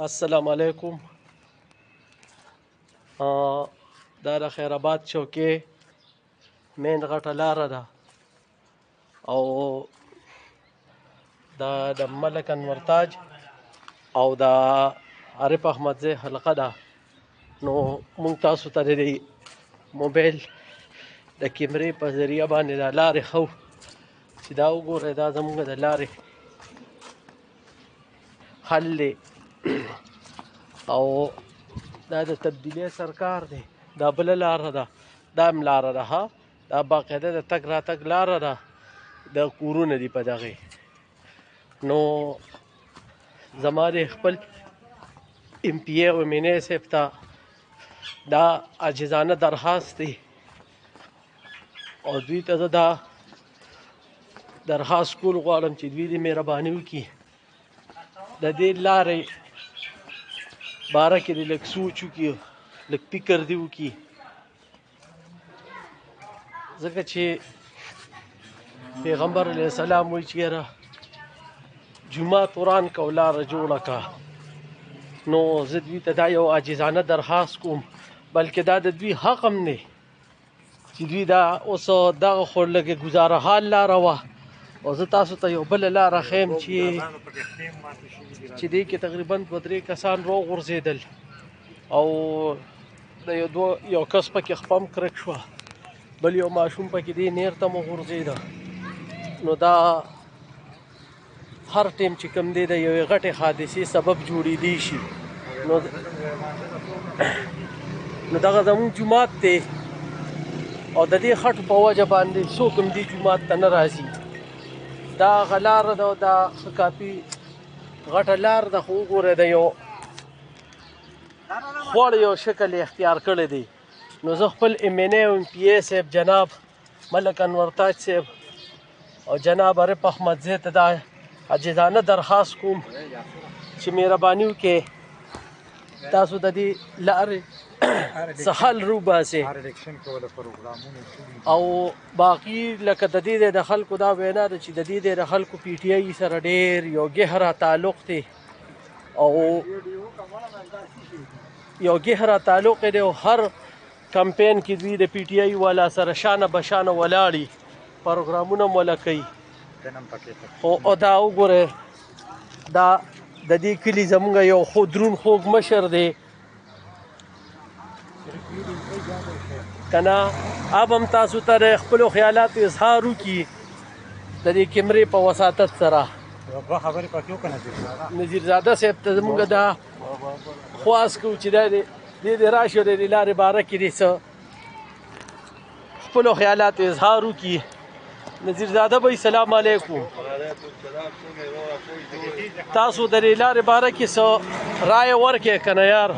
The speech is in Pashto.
السلام علیکم. دا د خیر آباد چوکۍ مین غټه لاره ده او دا د ملک انور تاج او د عارف احمدزی حلقه ده. نو موږ تاسو ته د موبایل د کیمرې په ذریعه باندې دا لارې ښو چې دا وګورئ، دا زموږ د لارې حل دی او دا د تبدیلۍ سرکار دی. دا بله لاره ده، دا هم لاره ده ها، دا باقاعده د تګ راتګ لاره ده، د کورونه دي په دغې. نو زما د خپل ایم پی ای او ایم این ای صاحب ته دا عاجزانه درخواست دی او دوی ته زه دا درخواست کول غواړم چې دوی دې مهرباني وکړي د دې لارې باره کې دې لږ سوچ وکړي، لږ فکر دې وکړي، ځکه چې پیغمبر علیه السلام وایي چې یاره جومات وران که او لاره جوړه که. نو زه دوی ته دا یو عاجزانه درخواست کوم، بلکې دا د دوی حق هم دی چې دوی دا اوس دغه خو لږې ګزاره حال لاره وه او زه تاسو ته یو بله لاره ښیم چې دې کې تقریبا 2-3 کسان راوغورځېدل او د یو کس پکې خپه هم کرک شوه، بل یو ماشوم پکې دې نیر ته مو غورځېده. نو دا هر ټیم چې کوم دی د یوې غټې حادثې سبب جوړېدی شي. نو دغه زموږ جومات دی او د دې خټو په وجه باندې څوک هم دې جومات ته نه راځي. دا هغه لاره ده او دا ښه کافي غټه لار ده، خو وګورئ د یو خوړ یو شکل یې اختیار کړی دی. نو زه خپل ایم این ای او ایم پی ای صاحب جناب ملک انور تاج صاحب او جناب عارف احمدزی ته دا عاجزانه درخواست کوم چې مهرباني وکړئ تاسو د دې لارې څه حل روباسئ او باقي لکه د دې د خلکو دا وینا ده چې د دې د خلکو پی ټی آی سره ډېر یو ګهره تعلق دی او یو ګهره تعلق دی او هر کمپین کې دوی د پی ټی آی والا سره شانه بشانه ولاړي، پروګرامونه هم ولا کوي. او دا وګورئ، دا د دې کلي زموږ یو خو دروند خوږ مشر دی که نه، اب هم تاسو ته د خپلو خیالاتو اظهار وکړي د دې کیمرې په وساطت سره. نذیر زاده صاحب ته زموږ دا خواست کوو چې دې راشي او د دې لارې باره کې دې څه خپلو خیالاتو اظهار وکړي. نذیر زاده بھائی سلام علیکم، تاسو د دې لارې باره کې څه رایه ورکړئ که نه یار؟